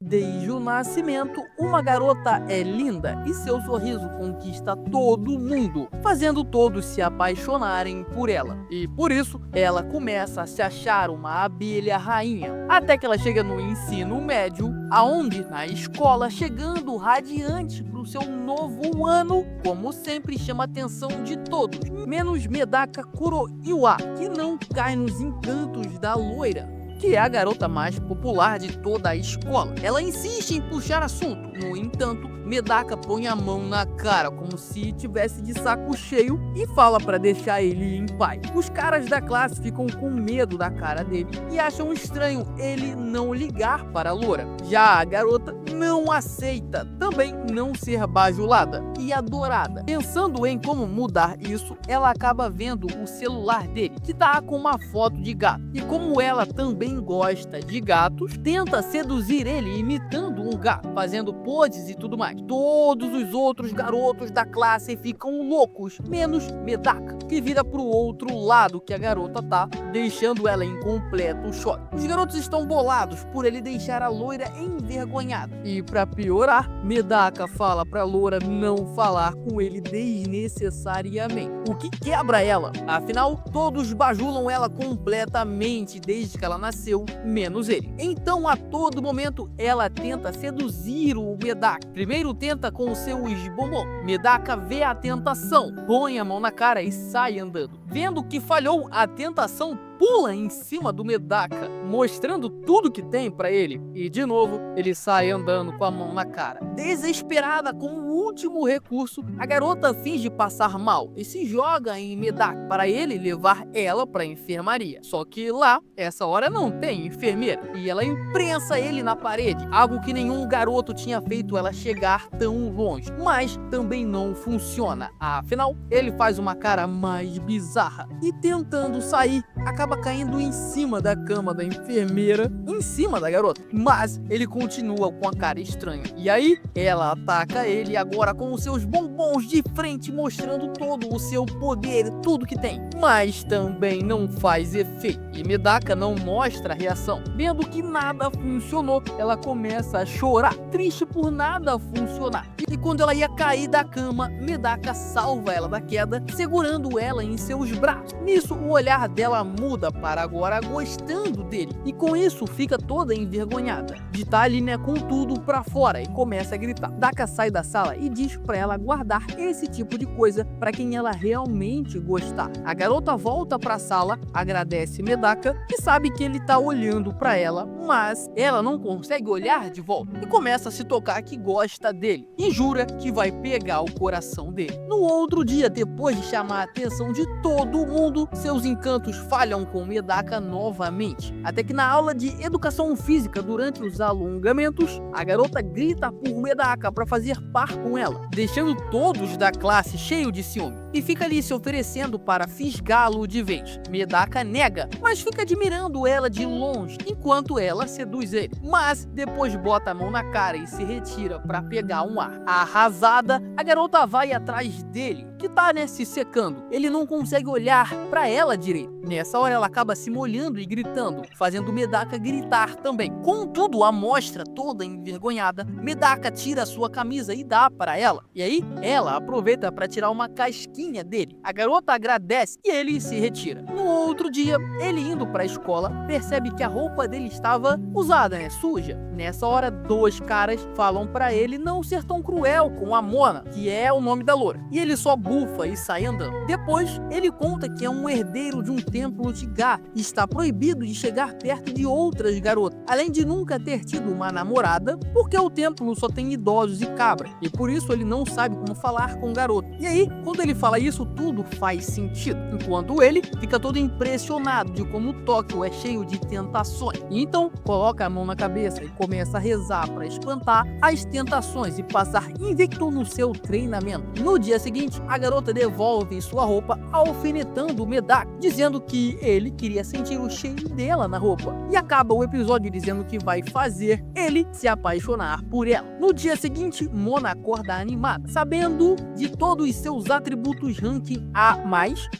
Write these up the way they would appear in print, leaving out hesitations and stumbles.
Desde o nascimento, uma garota é linda e seu sorriso conquista todo mundo, fazendo todos se apaixonarem por ela. E por isso, ela começa a se achar uma abelha rainha, até que ela chega no ensino médio, aonde na escola, chegando radiante pro seu novo ano, como sempre chama a atenção de todos, menos Medaka Kuroiwa, que não cai nos encantos da loira, que é a garota mais popular de toda a escola. Ela insiste em puxar assunto, no entanto, Medaka põe a mão na cara como se tivesse de saco cheio e fala para deixar ele em paz. Os caras da classe ficam com medo da cara dele e acham estranho ele não ligar para a loura. Já a garota não aceita também não ser bajulada e adorada. Pensando em como mudar isso, ela acaba vendo o celular dele, que tá com uma foto de gato. E como ela também gosta de gatos, tenta seduzir ele imitando um gato, fazendo poses e tudo mais. Todos os outros garotos da classe ficam loucos, menos Medaka, que vira pro outro lado que a garota tá, deixando ela em completo choque. Os garotos estão bolados por ele deixar a loira envergonhada. E pra piorar, Medaka fala pra loura não falar com ele desnecessariamente, o que quebra ela. Afinal, todos bajulam ela completamente desde que ela nasceu, menos ele. Então, a todo momento, ela tenta seduzir o Medaka. Primeiro tenta com os seus bombom. Medaka vê a tentação, põe a mão na cara e sai andando. Vendo que falhou, a tentação pula em cima do Medaka, mostrando tudo que tem pra ele. E de novo, ele sai andando com a mão na cara. Desesperada com o último recurso, a garota finge passar mal e se joga em Medaka para ele levar ela pra enfermaria. Só que lá, essa hora não tem enfermeira e ela imprensa ele na parede, algo que nenhum garoto tinha feito ela chegar tão longe. Mas também não funciona. Afinal, ele faz uma cara mais bizarra e tentando sair, acaba caindo em cima da cama da enfermeira, em cima da garota. Mas ele continua com a cara estranha. E aí, ela ataca ele agora com os seus bombons de frente, mostrando todo o seu poder, tudo que tem. Mas também não faz efeito. E Medaka não mostra reação. Vendo que nada funcionou, ela começa a chorar, triste por nada funcionar. E quando ela ia cair da cama, Medaka salva ela da queda, segurando ela em seus braços. Nisso, o olhar dela muda para agora gostando dele. E com isso, fica toda envergonhada de estar ali, com tudo pra fora, e começa a gritar. Daka sai da sala e diz pra ela guardar esse tipo de coisa pra quem ela realmente gostar. A garota volta pra sala, agradece Medaka e sabe que ele tá olhando pra ela, mas ela não consegue olhar de volta e começa a se tocar que gosta dele e jura que vai pegar o coração dele. No outro dia, depois de chamar a atenção de todo mundo, seus encantos falham com Medaka novamente, até que na aula de educação física, durante os alongamentos, a garota grita por Medaka para fazer par com ela, deixando todos da classe cheio de ciúme, e fica ali se oferecendo para fisgá-lo de vez. Medaka nega, mas fica admirando ela de longe, enquanto ela seduz ele, mas depois bota a mão na cara e se retira para pegar um ar. Arrasada, a garota vai atrás dele, que tá, se secando. Ele não consegue olhar pra ela direito. Nessa hora ela acaba se molhando e gritando, fazendo Medaka gritar também. Contudo, a mostra toda envergonhada, Medaka tira sua camisa e dá para ela. E aí, ela aproveita para tirar uma casquinha dele. A garota agradece e ele se retira. No outro dia, ele indo pra escola, percebe que a roupa dele estava usada, suja. Nessa hora, dois caras falam pra ele não ser tão cruel com a Mona, que é o nome da loura. E ele só bufa e sai andando. Depois, ele conta que é um herdeiro de um templo de Ga e está proibido de chegar perto de outras garotas, além de nunca ter tido uma namorada, porque o templo só tem idosos e cabras, e por isso ele não sabe como falar com garota. E aí, quando ele fala isso, tudo faz sentido, enquanto ele fica todo impressionado de como Tóquio é cheio de tentações. E então, coloca a mão na cabeça e começa a rezar para espantar as tentações e passar invicto no seu treinamento. No dia seguinte, a garota devolve sua roupa, alfinetando o Medaka, dizendo que ele queria sentir o cheiro dela na roupa. E acaba o episódio dizendo que vai fazer ele se apaixonar por ela. No dia seguinte, Mona acorda animada, sabendo de todos os seus atributos ranking A+,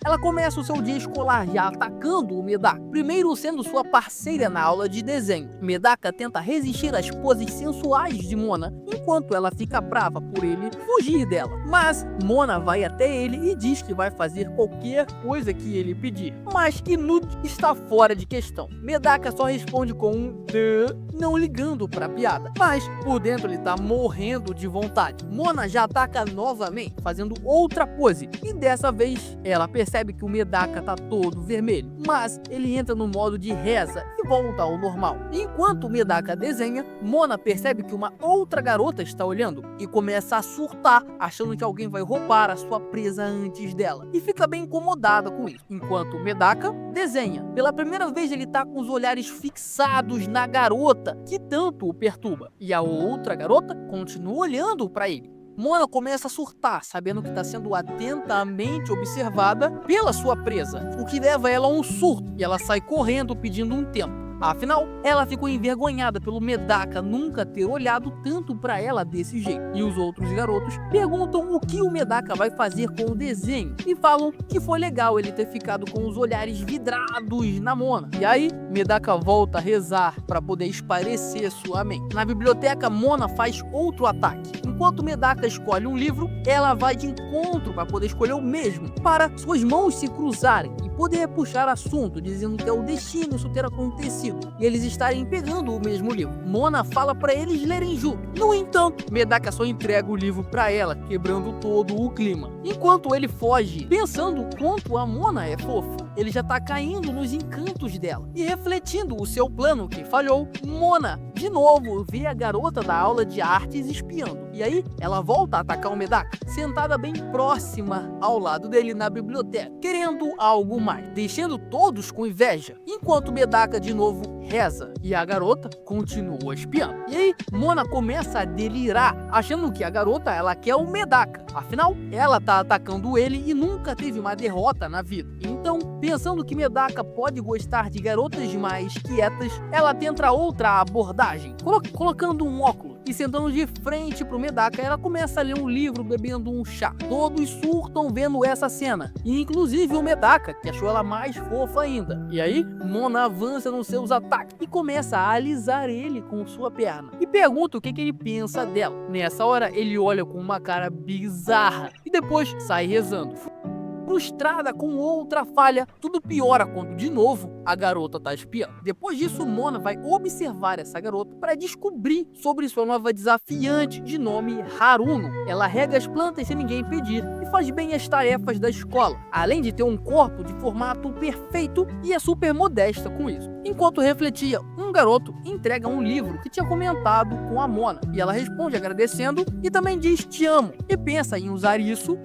ela começa o seu dia escolar já atacando o Medaka, primeiro sendo sua parceira na aula de desenho. Medaka tenta resistir às poses sensuais de Mona, enquanto ela fica brava por ele fugir dela. Mas Mona vai até ele e diz que vai fazer qualquer coisa que ele pedir, mas que nude está fora de questão. Medaka só responde com um "Duh", não ligando pra piada, mas por dentro ele tá morrendo de vontade. Mona já ataca novamente, fazendo outra pose, e dessa vez ela percebe que o Medaka tá todo vermelho, mas ele entra no modo de reza e volta ao normal. Enquanto o Medaka desenha, Mona percebe que uma outra garota está olhando e começa a surtar, achando que alguém vai roubar a sua presa antes dela, e fica bem incomodada com isso. Enquanto o Medaka desenha, pela primeira vez ele tá com os olhares fixados na garota que tanto o perturba, e a outra garota continua olhando para ele. Mona começa a surtar, sabendo que está sendo atentamente observada pela sua presa, o que leva ela a um surto, e ela sai correndo pedindo um tempo. Afinal, ela ficou envergonhada pelo Medaka nunca ter olhado tanto pra ela desse jeito. E os outros garotos perguntam o que o Medaka vai fazer com o desenho e falam que foi legal ele ter ficado com os olhares vidrados na Mona. E aí, Medaka volta a rezar para poder esparecer sua mente. Na biblioteca, Mona faz outro ataque. Enquanto Medaka escolhe um livro, ela vai de encontro para poder escolher o mesmo, para suas mãos se cruzarem e poder puxar assunto, dizendo que é o destino isso ter acontecido e eles estarem pegando o mesmo livro. Mona fala para eles lerem junto. No entanto, Medaka só entrega o livro para ela, quebrando todo o clima. Enquanto ele foge, pensando quanto a Mona é fofa, ele já tá caindo nos encantos dela. E refletindo o seu plano que falhou, Mona, de novo, vê a garota da aula de artes espiando. E aí, ela volta a atacar o Medaka, sentada bem próxima ao lado dele na biblioteca, querendo algo mais, deixando todos com inveja. Enquanto Medaka de novo reza e a garota continua espiando. E aí, Mona começa a delirar, achando que a garota ela quer o Medaka. Afinal, ela tá atacando ele e nunca teve uma derrota na vida. Então, pensando que Medaka pode gostar de garotas mais quietas, ela tenta outra abordagem, colocando um óculos e sentando de frente pro Medaka, ela começa a ler um livro bebendo um chá. Todos surtam vendo essa cena, e inclusive o Medaka, que achou ela mais fofa ainda. E aí, Mona avança nos seus ataques e começa a alisar ele com sua perna e pergunta o que ele pensa dela. Nessa hora, ele olha com uma cara bizarra e depois sai rezando. Frustrada com outra falha, tudo piora quando, de novo, a garota tá espiando. Depois disso, Mona vai observar essa garota para descobrir sobre sua nova desafiante de nome Haruno. Ela rega as plantas sem ninguém pedir e faz bem as tarefas da escola, além de ter um corpo de formato perfeito e é super modesta com isso. Enquanto refletia, um garoto entrega um livro que tinha comentado com a Mona e ela responde agradecendo e também diz "te amo" e pensa em usar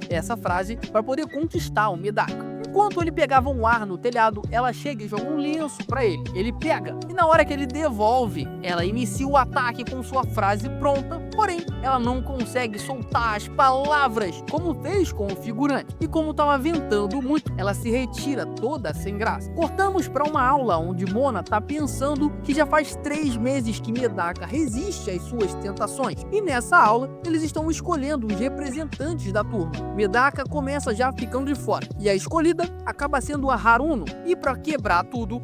essa frase para poder conquistar o Medaka. Enquanto ele pegava um ar no telhado, ela chega e joga um lenço pra ele. Ele pega, e na hora que ele devolve, ela inicia o ataque com sua frase pronta, porém, ela não consegue soltar as palavras, como fez com o figurante. E como estava ventando muito, ela se retira toda sem graça. Cortamos para uma aula onde Mona tá pensando que já faz 3 meses que Medaka resiste às suas tentações. E nessa aula, eles estão escolhendo os representantes da turma. Medaka começa já ficando de fora, e a escolhida acaba sendo a Haruno. E para quebrar tudo,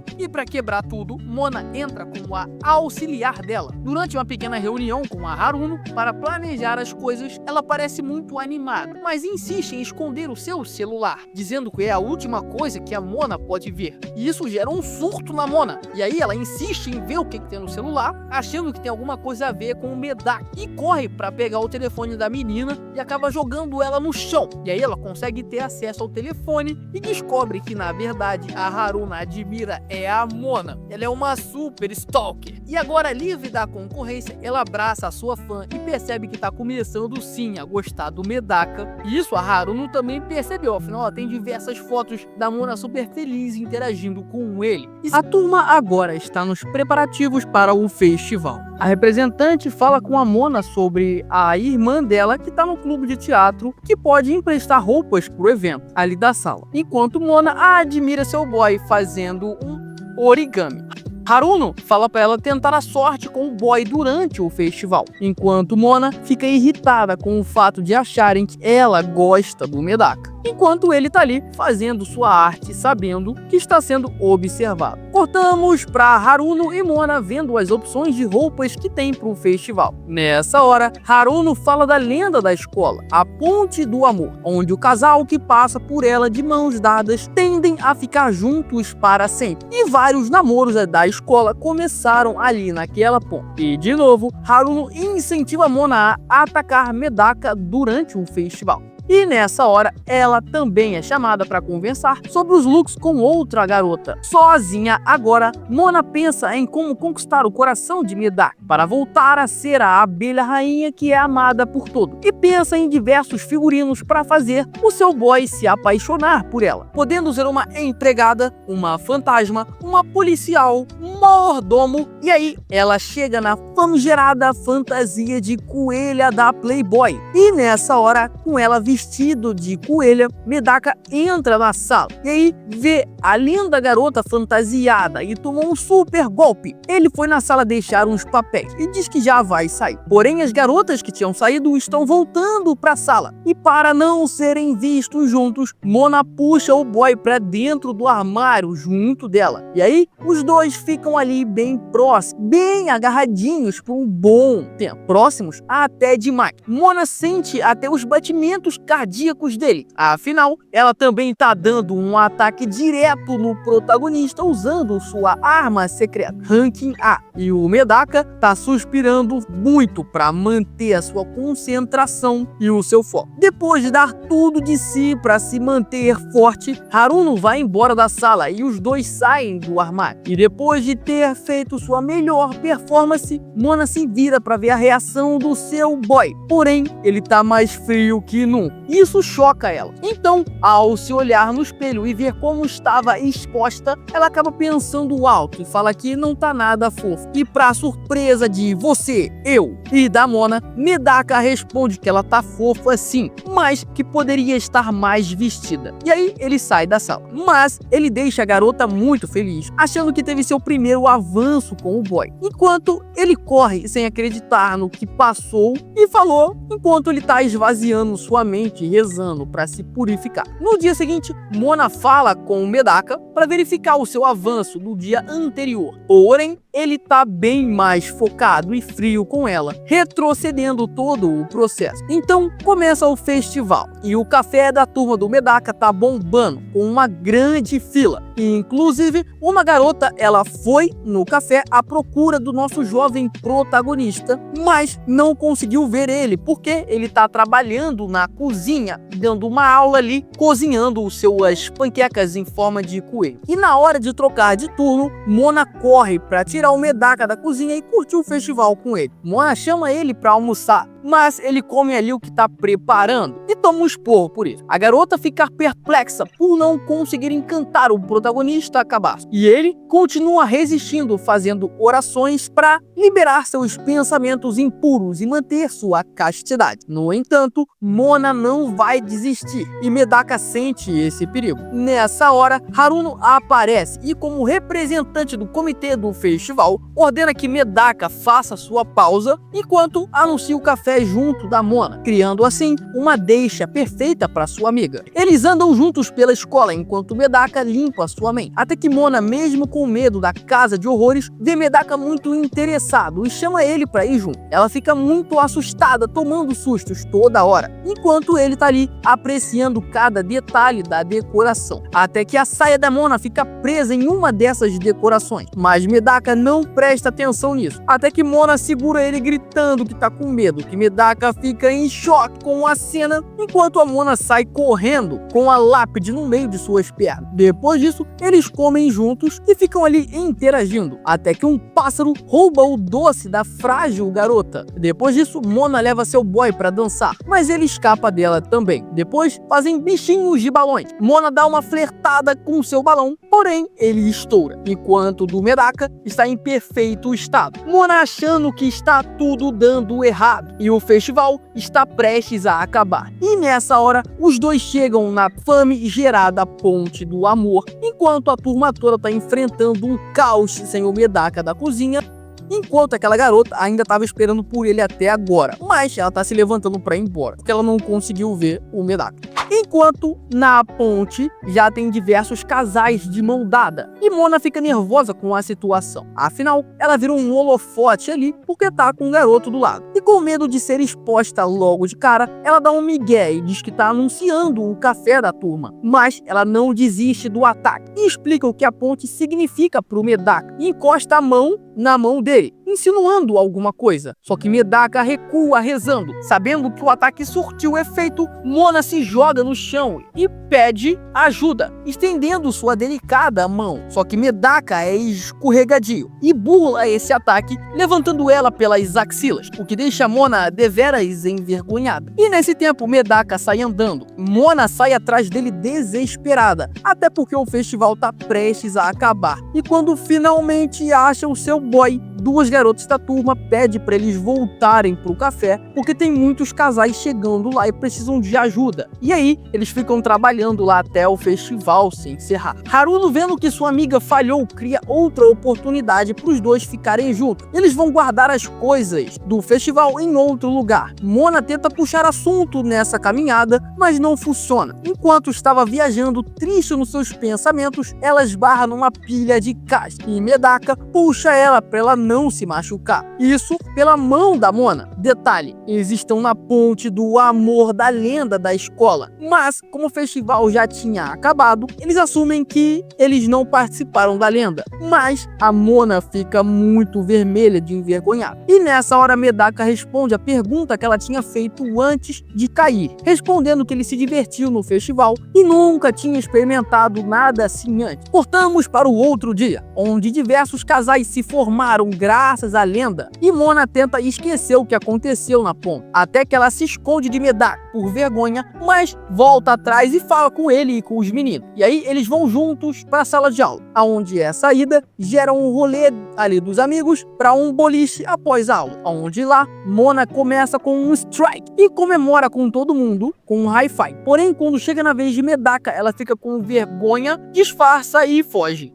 Mona entra como a auxiliar dela. Durante uma pequena reunião com a Haruno para planejar as coisas, ela parece muito animada, mas insiste em esconder o seu celular, dizendo que é a última coisa que a Mona pode ver. E isso gera um surto na Mona. E aí ela insiste em ver o que tem no celular, achando que tem alguma coisa a ver com o Medaka, e corre para pegar o telefone da menina e acaba jogando ela no chão. E aí ela consegue ter acesso ao telefone e descobre que, na verdade, a Haruno admira a Mona. Ela é uma super stalker. E agora, livre da concorrência, ela abraça a sua fã e percebe que tá começando sim a gostar do Medaka. E isso a Haruno também percebeu, afinal ela tem diversas fotos da Mona super feliz interagindo com ele. E a turma agora está nos preparativos para o festival. A representante fala com a Mona sobre a irmã dela que está no clube de teatro que pode emprestar roupas pro evento ali da sala, enquanto Mona admira seu boy fazendo um origami. Haruno fala para ela tentar a sorte com o boy durante o festival, enquanto Mona fica irritada com o fato de acharem que ela gosta do Medaka, enquanto ele tá ali fazendo sua arte sabendo que está sendo observado. Cortamos para Haruno e Mona vendo as opções de roupas que tem pro festival. Nessa hora, Haruno fala da lenda da escola, a Ponte do Amor, onde o casal que passa por ela de mãos dadas tendem a ficar juntos para sempre. E vários namoros da escola começaram ali naquela ponte. E de novo, Haruno incentiva Mona a atacar Medaka durante o festival. E nessa hora, ela também é chamada para conversar sobre os looks com outra garota. Sozinha agora, Mona pensa em como conquistar o coração de Medaka para voltar a ser a abelha rainha que é amada por todos. E pensa em diversos figurinos para fazer o seu boy se apaixonar por ela, podendo ser uma empregada, uma fantasma, uma policial, um mordomo. E aí, ela chega na famigerada fantasia de coelha da Playboy. E nessa hora, com ela vestido de coelha, Medaka entra na sala e aí vê a linda garota fantasiada e tomou um super golpe. Ele foi na sala deixar uns papéis e diz que já vai sair. Porém, as garotas que tinham saído estão voltando para a sala e para não serem vistos juntos, Mona puxa o boy para dentro do armário junto dela. E aí, os dois ficam ali bem próximos, bem agarradinhos por um bom tempo. Próximos até demais. Mona sente até os batimentos cardíacos dele. Afinal, ela também tá dando um ataque direto no protagonista usando sua arma secreta, Ranking A. E o Medaka tá suspirando muito para manter a sua concentração e o seu foco. Depois de dar tudo de si para se manter forte, Haruno vai embora da sala e os dois saem do armário. E depois de ter feito sua melhor performance, Mona se vira para ver a reação do seu boy. Porém, ele tá mais frio que nunca. Isso choca ela. Então, ao se olhar no espelho e ver como estava exposta, ela acaba pensando alto e fala que não tá nada fofo. E pra surpresa de você, eu e da Mona, Medaka responde que ela tá fofa sim, mas que poderia estar mais vestida. E aí ele sai da sala. Mas ele deixa a garota muito feliz, achando que teve seu primeiro avanço com o boy. Enquanto ele corre sem acreditar no que passou e falou enquanto ele tá esvaziando sua mente e rezando para se purificar. No dia seguinte, Mona fala com o Medaka para verificar o seu avanço do dia anterior. Porém, ele tá bem mais focado e frio com ela, retrocedendo todo o processo. Então, começa o festival e o café da turma do Medaka tá bombando, com uma grande fila. E, inclusive, uma garota, ela foi no café à procura do nosso jovem protagonista, mas não conseguiu ver ele, porque ele tá trabalhando na cozinha, dando uma aula ali, cozinhando suas panquecas em forma de coelho. E na hora de trocar de turno, Mona corre para tirar o Medaka da cozinha e curtir o festival com ele. Mona chama ele para almoçar, mas ele come ali o que tá preparando e toma um esporro por isso. A garota fica perplexa por não conseguir encantar o protagonista a cabaço. E ele continua resistindo, fazendo orações para liberar seus pensamentos impuros e manter sua castidade. No entanto, Mona não vai desistir e Medaka sente esse perigo. Nessa hora, Haruno aparece e, como representante do comitê do festival, ordena que Medaka faça sua pausa enquanto anuncia o café junto da Mona, criando assim uma deixa perfeita para sua amiga. Eles andam juntos pela escola enquanto Medaka limpa sua mente, até que Mona, mesmo com medo da casa de horrores, vê Medaka muito interessado e chama ele para ir junto. Ela fica muito assustada, tomando sustos toda hora, enquanto ele tá ali apreciando cada detalhe da decoração, até que a saia da Mona fica presa em uma dessas decorações, mas Medaka não presta atenção nisso, até que Mona segura ele gritando que tá com medo, que Medaka fica em choque com a cena, enquanto a Mona sai correndo com a lápide no meio de suas pernas. Depois disso, eles comem juntos e ficam ali interagindo, até que um pássaro rouba o doce da frágil garota. Depois disso, Mona leva seu boy pra dançar, mas ele escapa dela também. Depois, fazem bichinhos de balões. Mona dá uma flertada com seu balão, porém, ele estoura, enquanto o do Medaka está em perfeito estado. Mona achando que está tudo dando errado, e o festival está prestes a acabar. E nessa hora, os dois chegam na famigerada Ponte do Amor, enquanto a turma toda está enfrentando um caos sem o Medaka da cozinha, enquanto aquela garota ainda estava esperando por ele até agora, mas ela está se levantando para ir embora, porque ela não conseguiu ver o Medaka. Enquanto na ponte já tem diversos casais de mão dada, e Mona fica nervosa com a situação. Afinal, ela vira um holofote ali porque tá com um garoto do lado. E com medo de ser exposta logo de cara, ela dá um migué e diz que tá anunciando o café da turma. Mas ela não desiste do ataque e explica o que a ponte significa pro Medaka e encosta a mão na mão dele, insinuando alguma coisa. Só que Medaka recua rezando. Sabendo que o ataque surtiu efeito, Mona se joga no chão e pede ajuda, estendendo sua delicada mão. Só que Medaka é escorregadio e burla esse ataque, levantando ela pelas axilas, o que deixa Mona deveras envergonhada. E nesse tempo, Medaka sai andando. Mona sai atrás dele desesperada, até porque o festival tá prestes a acabar. E quando finalmente acha o seu boy, duas garotas da turma pedem para eles voltarem pro café, porque tem muitos casais chegando lá e precisam de ajuda. E aí, eles ficam trabalhando lá até o festival se encerrar. Haruno, vendo que sua amiga falhou, cria outra oportunidade para os dois ficarem juntos. Eles vão guardar as coisas do festival em outro lugar. Mona tenta puxar assunto nessa caminhada, mas não funciona. Enquanto estava viajando triste nos seus pensamentos, ela esbarra numa pilha de caixa e Medaka puxa ela para ela não se machucar. Isso pela mão da Mona. Detalhe, eles estão na ponte do amor da lenda da escola, mas como o festival já tinha acabado, eles assumem que eles não participaram da lenda. Mas a Mona fica muito vermelha de envergonhada. E nessa hora Medaka responde a pergunta que ela tinha feito antes de cair, respondendo que ele se divertiu no festival e nunca tinha experimentado nada assim antes. Cortamos para o outro dia, onde diversos casais se formaram graças à lenda, e Mona tenta esquecer o que aconteceu na ponte, até que ela se esconde de Medaka por vergonha, mas volta atrás e fala com ele e com os meninos. E aí eles vão juntos para a sala de aula, aonde essa ida gera um rolê ali dos amigos para um boliche após a aula, onde lá Mona começa com um strike e comemora com todo mundo com um hi-fi. Porém, quando chega na vez de Medaka, ela fica com vergonha, disfarça e foge.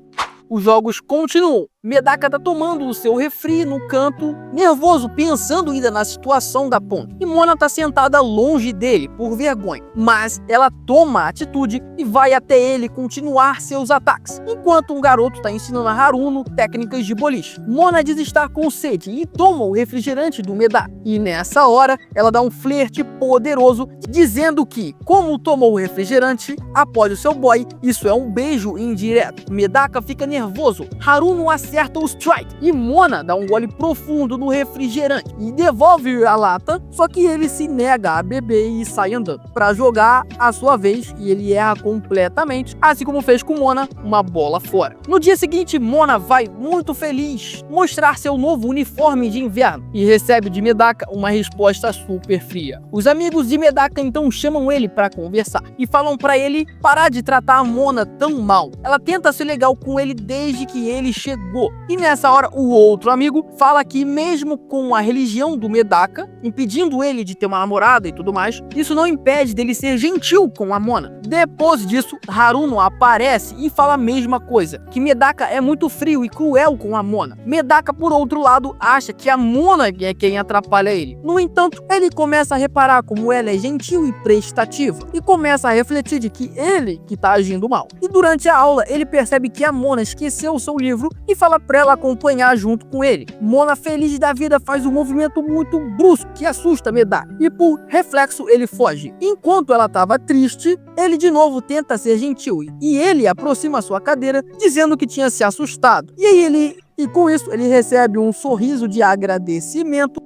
Os jogos continuam. Medaka tá tomando o seu refri no canto, nervoso, pensando ainda na situação da ponte. E Mona tá sentada longe dele, por vergonha. Mas ela toma a atitude e vai até ele continuar seus ataques, enquanto um garoto tá ensinando a Haruno técnicas de boliche. Mona diz estar com sede e toma o refrigerante do Medaka. E nessa hora, ela dá um flerte poderoso, dizendo que, como tomou o refrigerante após o seu boy, isso é um beijo indireto. Medaka fica nervoso. Haruno acerta o strike e Mona dá um gole profundo no refrigerante e devolve a lata, só que ele se nega a beber e sai andando para jogar a sua vez, e ele erra completamente, assim como fez com Mona, uma bola fora. No dia seguinte, Mona vai muito feliz mostrar seu novo uniforme de inverno e recebe de Medaka uma resposta super fria. Os amigos de Medaka então chamam ele para conversar e falam para ele parar de tratar a Mona tão mal. Ela tenta ser legal com ele desde que ele chegou. E nessa hora, o outro amigo fala que mesmo com a religião do Medaka, impedindo ele de ter uma namorada e tudo mais, isso não impede dele ser gentil com a Mona. Depois disso, Haruno aparece e fala a mesma coisa, que Medaka é muito frio e cruel com a Mona. Medaka, por outro lado, acha que a Mona é quem atrapalha ele. No entanto, ele começa a reparar como ela é gentil e prestativa, e começa a refletir de que ele que tá agindo mal. E durante a aula, ele percebe que a Mona esqueceu o seu livro e fala pra ela acompanhar junto com ele. Mona, feliz da vida, faz um movimento muito brusco que assusta Medaka, e por reflexo ele foge. Enquanto ela estava triste, ele de novo tenta ser gentil e ele aproxima sua cadeira dizendo que tinha se assustado. E com isso ele recebe um sorriso de agradecimento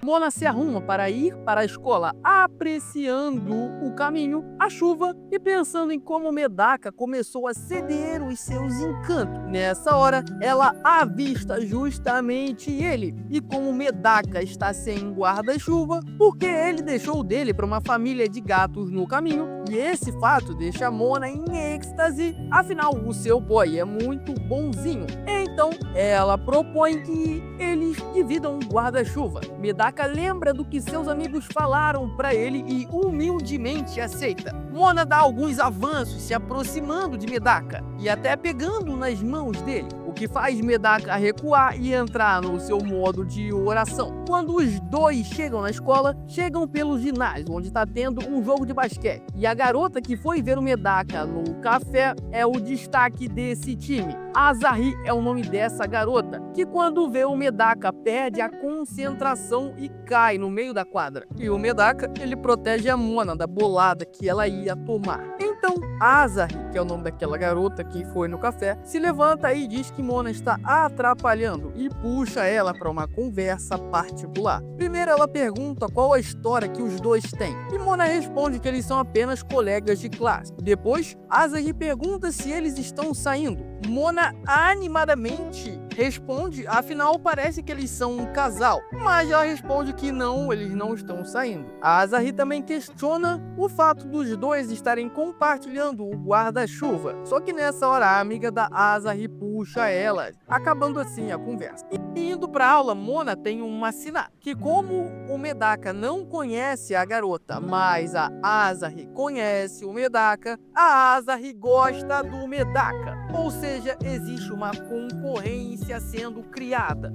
Mona se arruma para ir para a escola, apreciando o caminho, a chuva e pensando em como Medaka começou a ceder os seus encantos. Nessa hora, ela avista justamente ele e como Medaka está sem guarda-chuva, porque ele deixou o dele para uma família de gatos no caminho, e esse fato deixa Mona em êxtase, afinal o seu boy é muito bonzinho. Então, ela propõe que eles dividam um guarda-chuva. Medaka lembra do que seus amigos falaram para ele e humildemente aceita. Mona dá alguns avanços, se aproximando de Medaka e até pegando nas mãos dele, o que faz Medaka recuar e entrar no seu modo de oração. Quando os dois chegam na escola, chegam pelo ginásio, onde está tendo um jogo de basquete. E a garota que foi ver o Medaka no café é o destaque desse time. Asahi é o nome dessa garota, que quando vê o Medaka perde a concentração e cai no meio da quadra. E o Medaka, ele protege a Mona da bolada que ela ia tomar. Então, Asahi, que é o nome daquela garota que foi no café, se levanta e diz que Mona está atrapalhando e puxa ela para uma conversa particular. Primeiro ela pergunta qual a história que os dois têm, e Mona responde que eles são apenas colegas de classe. Depois, Asahi pergunta se eles estão saindo. Mona animadamente responde, afinal parece que eles são um casal, mas ela responde que não, eles não estão saindo. A Asahi também questiona o fato dos dois estarem compartilhando o guarda-chuva, só que nessa hora a amiga da Asahi puxa ela, acabando assim a conversa. E indo pra aula, Mona tem uma sina, que como o Medaka não conhece a garota, mas a Asahi conhece o Medaka, a Asahi gosta do Medaka, ou seja, existe uma concorrência sendo criada.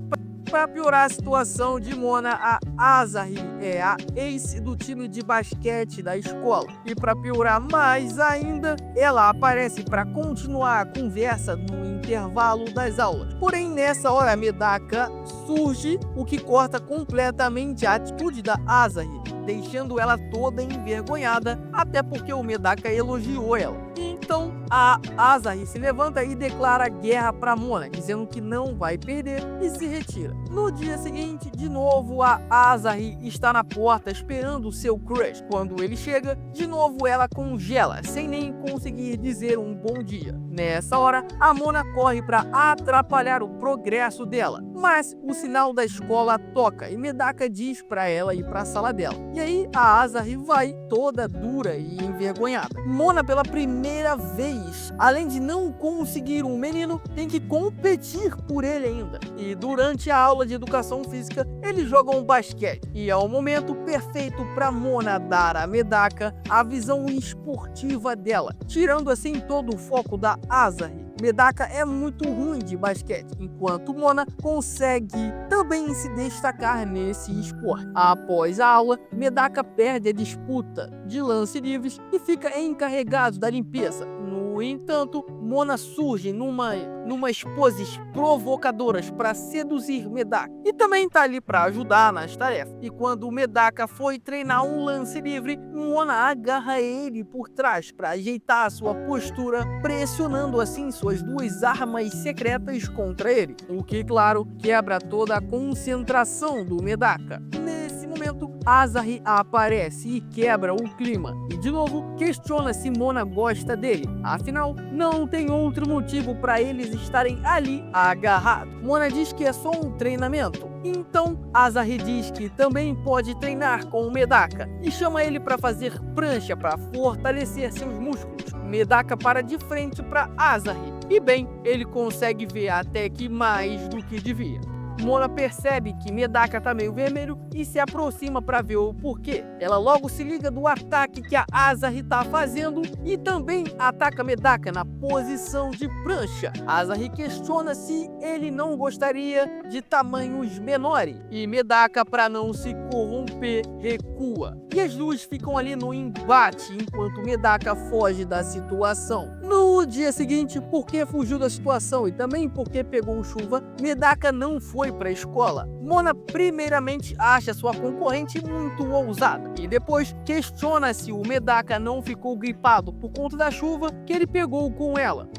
Para piorar a situação de Mona, a Asahi é a ace do time de basquete da escola. E para piorar mais ainda, ela aparece para continuar a conversa no intervalo das aulas. Porém, nessa hora, Medaka surge, o que corta completamente a atitude da Asahi, deixando ela toda envergonhada, até porque o Medaka elogiou ela. Então, a Asahi se levanta e declara guerra para Mona, dizendo que não vai perder e se retira. No dia seguinte, de novo, a Asahi está na porta esperando o seu crush. Quando ele chega, de novo ela congela, sem nem conseguir dizer um bom dia. Nessa hora, a Mona corre para atrapalhar o progresso dela, mas o sinal da escola toca e Medaka diz para ela ir para a sala dela. E aí a Asahi vai toda dura e envergonhada. Mona, pela primeira vez, além de não conseguir um menino, tem que competir por ele ainda. E durante a aula de educação física, eles jogam basquete. E é o momento perfeito para Mona dar a Medaka a visão esportiva dela, tirando assim todo o foco da Asahi. Medaka é muito ruim de basquete, enquanto Mona consegue também se destacar nesse esporte. Após a aula, Medaka perde a disputa de lance livres e fica encarregado da limpeza. No entanto, Mona surge numas poses provocadoras para seduzir Medaka e também está ali para ajudar nas tarefas. E quando Medaka foi treinar um lance livre, Mona agarra ele por trás para ajeitar a sua postura, pressionando assim suas duas armas secretas contra ele, o que, claro, quebra toda a concentração do Medaka. Nesse momento, Asahi aparece e quebra o clima, e de novo questiona se Mona gosta dele, afinal, não tem outro motivo para eles estarem ali agarrados. Mona diz que é só um treinamento, então Asahi diz que também pode treinar com o Medaka e chama ele para fazer prancha para fortalecer seus músculos. Medaka para de frente para Asahi e bem, ele consegue ver até que mais do que devia. Mona percebe que Medaka tá meio vermelho e se aproxima para ver o porquê. Ela logo se liga do ataque que a Asahi tá fazendo e também ataca Medaka na posição de prancha. Asahi questiona se ele não gostaria de tamanhos menores e Medaka, para não se corromper, recua. E as duas ficam ali no embate enquanto Medaka foge da situação. No dia seguinte, porque fugiu da situação e também porque pegou chuva, Medaka não foi para a escola. Mona primeiramente acha sua concorrente muito ousada e depois questiona se o Medaka não ficou gripado por conta da chuva que ele pegou com ela.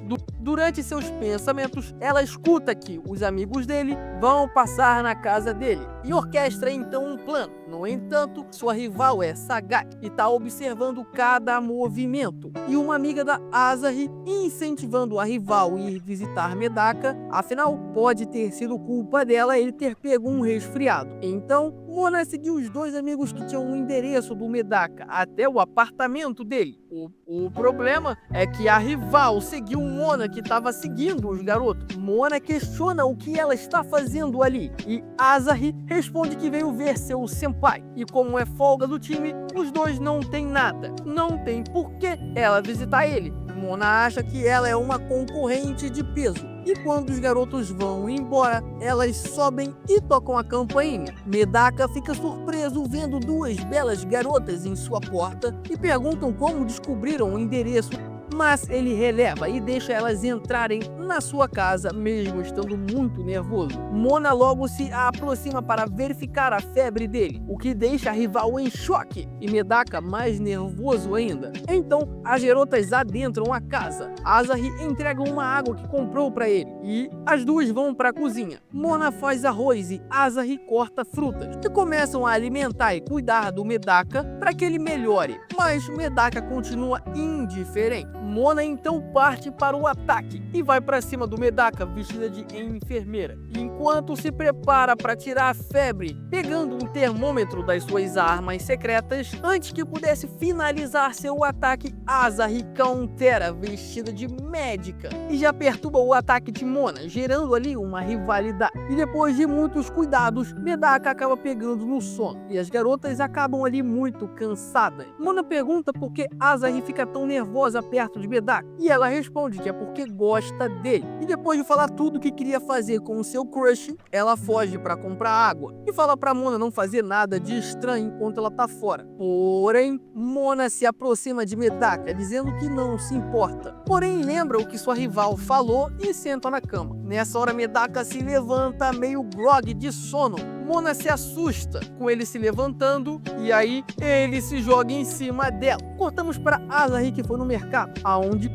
Durante seus pensamentos, ela escuta que os amigos dele vão passar na casa dele e orquestra então um plano. No entanto, sua rival é sagaz e está observando cada movimento. E uma amiga da Asahi incentivando a rival a ir visitar Medaka, afinal, pode ter sido culpa dela ele ter pego um resfriado. Então, Mona seguiu os dois amigos que tinham o endereço do Medaka até o apartamento dele. O problema é que a rival seguiu Mona, que estava seguindo os garotos. Mona questiona o que ela está fazendo ali e Asahi responde que veio ver seu senpai. E como é folga do time, os dois não têm nada. Não tem por que ela visitar ele. Mona acha que ela é uma concorrente de peso. E quando os garotos vão embora, elas sobem e tocam a campainha. Medaka fica surpreso vendo duas belas garotas em sua porta e perguntam como descobriram o endereço, mas ele releva e deixa elas entrarem na sua casa, mesmo estando muito nervoso. Mona logo se aproxima para verificar a febre dele, o que deixa a rival em choque e Medaka mais nervoso ainda. Então, as garotas adentram a casa. Asahi entrega uma água que comprou para ele e as duas vão para a cozinha. Mona faz arroz e Asahi corta frutas e começam a alimentar e cuidar do Medaka para que ele melhore, mas Medaka continua indiferente. Mona então parte para o ataque e vai para cima do Medaka vestida de enfermeira, enquanto se prepara para tirar a febre, pegando um termômetro das suas armas secretas. Antes que pudesse finalizar seu ataque, Asahi countera vestida de médica e já perturba o ataque de Mona, gerando ali uma rivalidade. E depois de muitos cuidados, Medaka acaba pegando no sono e as garotas acabam ali muito cansadas. Mona pergunta por que Asahi fica tão nervosa perto de Medaka e ela responde que é porque gosta dele. E depois de falar tudo o que queria fazer com o seu crush, ela foge para comprar água e fala para Mona não fazer nada de estranho enquanto ela tá fora. Porém, Mona se aproxima de Medaka dizendo que não se importa. Porém, lembra o que sua rival falou e senta na cama. Nessa hora, Medaka se levanta meio grog de sono. Mona se assusta com ele se levantando e aí ele se joga em cima dela. Cortamos para Asahi, que foi no mercado, onde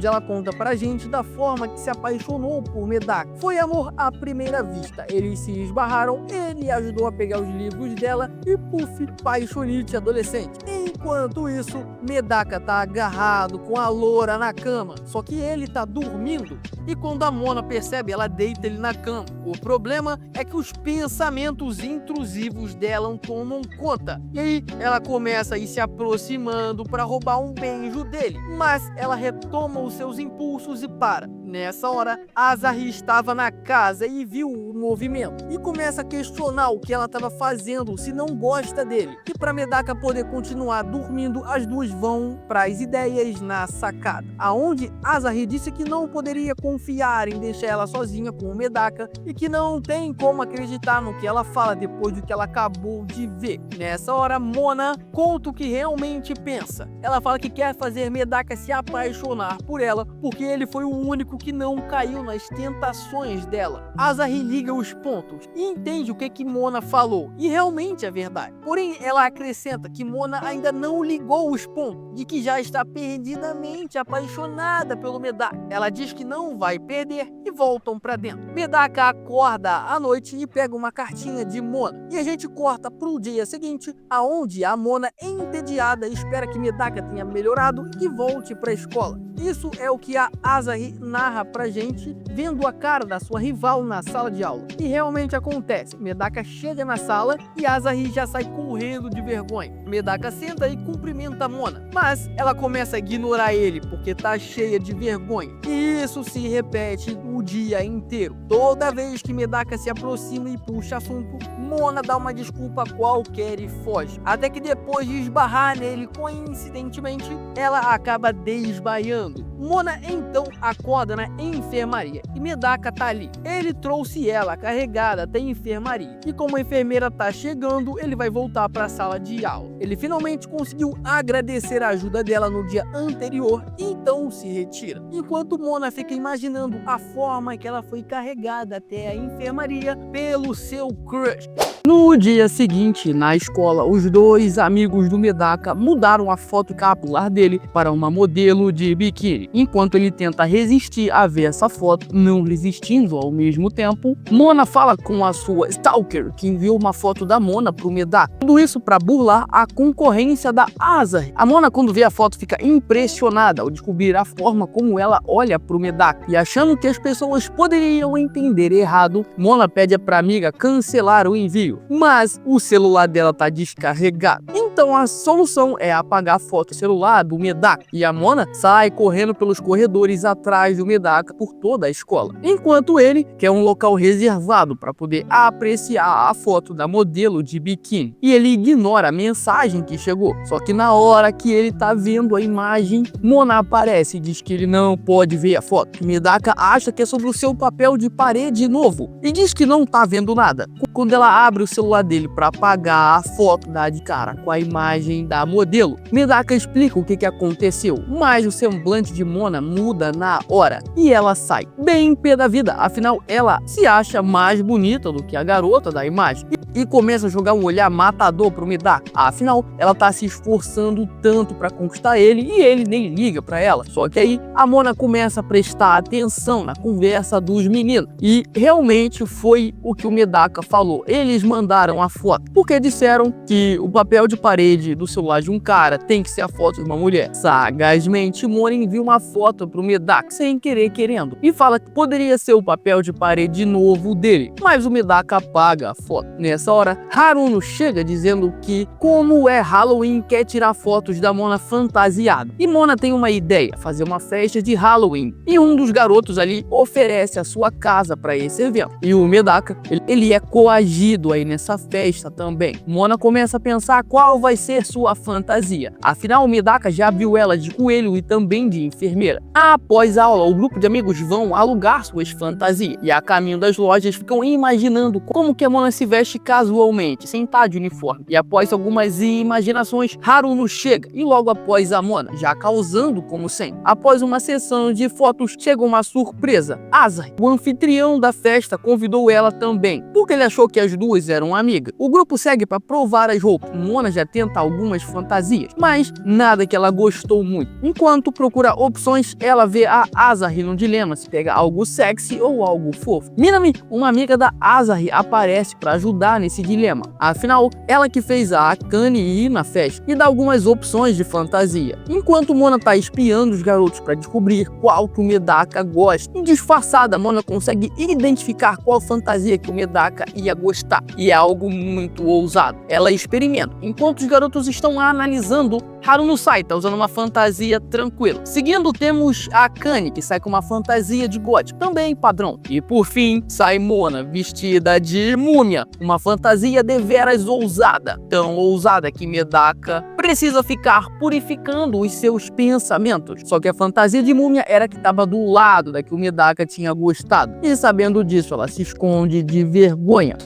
ela conta pra gente da forma que se apaixonou por Medaka. Foi amor à primeira vista. Eles se esbarraram, ele ajudou a pegar os livros dela e puff, paixonite adolescente. Enquanto isso, Medaka tá agarrado com a loura na cama, só que ele tá dormindo. E quando a Mona percebe, ela deita ele na cama. O problema é que os pensamentos intrusivos dela tomam conta. E aí ela começa a ir se aproximando para roubar um beijo dele, mas ela retoma os seus impulsos e para. Nessa hora, Asahi estava na casa e viu o movimento e começa a questionar o que ela estava fazendo, se não gosta dele. E para Medaka poder continuar dormindo, as duas vão para as ideias na sacada, aonde Asahi disse que não poderia confiar em deixar ela sozinha com o Medaka e que não tem como acreditar no que ela fala depois do que ela acabou de ver. Nessa hora, Mona conta o que realmente pensa. Ela fala que quer fazer Medaka se apaixonar por ela porque ele foi o único que não caiu nas tentações dela. Asahi liga os pontos e entende o que Mona falou, e realmente é verdade. Porém, ela acrescenta que Mona ainda não ligou os pontos, de que já está perdidamente apaixonada pelo Medaka. Ela diz que não vai perder e voltam pra dentro. Medaka acorda à noite e pega uma cartinha de Mona. E a gente corta pro dia seguinte, aonde a Mona, entediada, espera que Medaka tenha melhorado e volte pra escola. Isso é o que a Asahi narra pra gente, vendo a cara da sua rival na sala de aula. E realmente acontece. Medaka chega na sala e Asahi já sai correndo de vergonha. Medaka senta e cumprimenta a Mona, mas ela começa a ignorar ele porque tá cheia de vergonha. E isso se repete o dia inteiro. Toda vez que Medaka se aproxima e puxa assunto, Mona dá uma desculpa qualquer e foge. Até que depois de esbarrar nele, coincidentemente, ela acaba desmaiando. Mona então acorda na enfermaria e Medaka tá ali. Ele trouxe ela carregada até a enfermaria e como a enfermeira tá chegando, ele vai voltar para a sala de aula. Ele finalmente conseguiu agradecer a ajuda dela no dia anterior e então se retira. Enquanto Mona fica imaginando a forma que ela foi carregada até a enfermaria pelo seu crush. No dia seguinte, na escola, os dois amigos do Medaka mudaram a foto capilar dele para uma modelo de biquíni. Enquanto ele tenta resistir a ver essa foto, não resistindo ao mesmo tempo, Mona fala com a sua stalker, que enviou uma foto da Mona pro Medaka. Tudo isso para burlar a concorrência da Asahi. A Mona, quando vê a foto, fica impressionada ao descobrir a forma como ela olha pro Medaka. E achando que as pessoas poderiam entender errado, Mona pede pra amiga cancelar o envio. Mas o celular dela tá descarregado. Então a solução é apagar a foto do celular do Medaka. E a Mona sai correndo pelos corredores atrás do Medaka por toda a escola. Enquanto ele quer um local reservado para poder apreciar a foto da modelo de biquíni. E ele ignora a mensagem que chegou. Só que na hora que ele tá vendo a imagem, Mona aparece e diz que ele não pode ver a foto. Medaka acha que é sobre o seu papel de parede novo e diz que não tá vendo nada. Quando ela abre o celular dele para apagar a foto, dá de cara com a imagem da modelo. Medaka explica o que aconteceu, mas o semblante de Mona muda na hora e ela sai bem pé da vida. Afinal, ela se acha mais bonita do que a garota da imagem e começa a jogar um olhar matador pro Medaka. Afinal, ela tá se esforçando tanto para conquistar ele e ele nem liga para ela. Só que aí a Mona começa a prestar atenção na conversa dos meninos e realmente foi o que o Medaka falou. Eles mandaram a foto porque disseram que o papel de parede do celular de um cara tem que ser a foto de uma mulher. Sagazmente, Mona envia uma foto pro Medaka sem querer querendo e fala que poderia ser o papel de parede novo dele, mas o Medaka apaga a foto. Nessa hora, Haruno chega dizendo que, como é Halloween, quer tirar fotos da Mona fantasiada. E Mona tem uma ideia, fazer uma festa de Halloween. E um dos garotos ali oferece a sua casa para esse evento. E o Medaka, ele é coagido aí nessa festa também. Mona começa a pensar qual vai ser sua fantasia. Afinal, o Medaka já viu ela de coelho e também de enfermeira. Após a aula, o grupo de amigos vão alugar suas fantasias. E a caminho das lojas ficam imaginando como que a Mona se veste casualmente, sem estar de uniforme. E após algumas imaginações, Haruno chega e logo após a Mona, já causando como sempre. Após uma sessão de fotos, chega uma surpresa. Asahi, o anfitrião da festa, convidou ela também, porque ele achou que as duas eram amigas. O grupo segue para provar as roupas. Mona já tenta algumas fantasias, mas nada que ela gostou muito. Enquanto procura opções, ela vê a Asahi no dilema se pega algo sexy ou algo fofo. Minami, uma amiga da Asahi, aparece para ajudar nesse dilema. Afinal, ela que fez a Akane ir na festa e dá algumas opções de fantasia. Enquanto Mona tá espiando os garotos para descobrir qual que o Medaka gosta. E disfarçada, Mona consegue identificar qual fantasia que o Medaka ia gostar. E é algo muito ousado. Ela experimenta. Enquanto os garotos estão analisando, Haruno sai, tá usando uma fantasia tranquila. Seguindo, temos a Akane, que sai com uma fantasia de gótico, também padrão. E por fim, sai Mona, vestida de múmia, uma fantasia deveras ousada. Tão ousada que Medaka precisa ficar purificando os seus pensamentos. Só que a fantasia de múmia era que estava do lado da que o Medaka tinha gostado. E sabendo disso, ela se esconde de vergonha.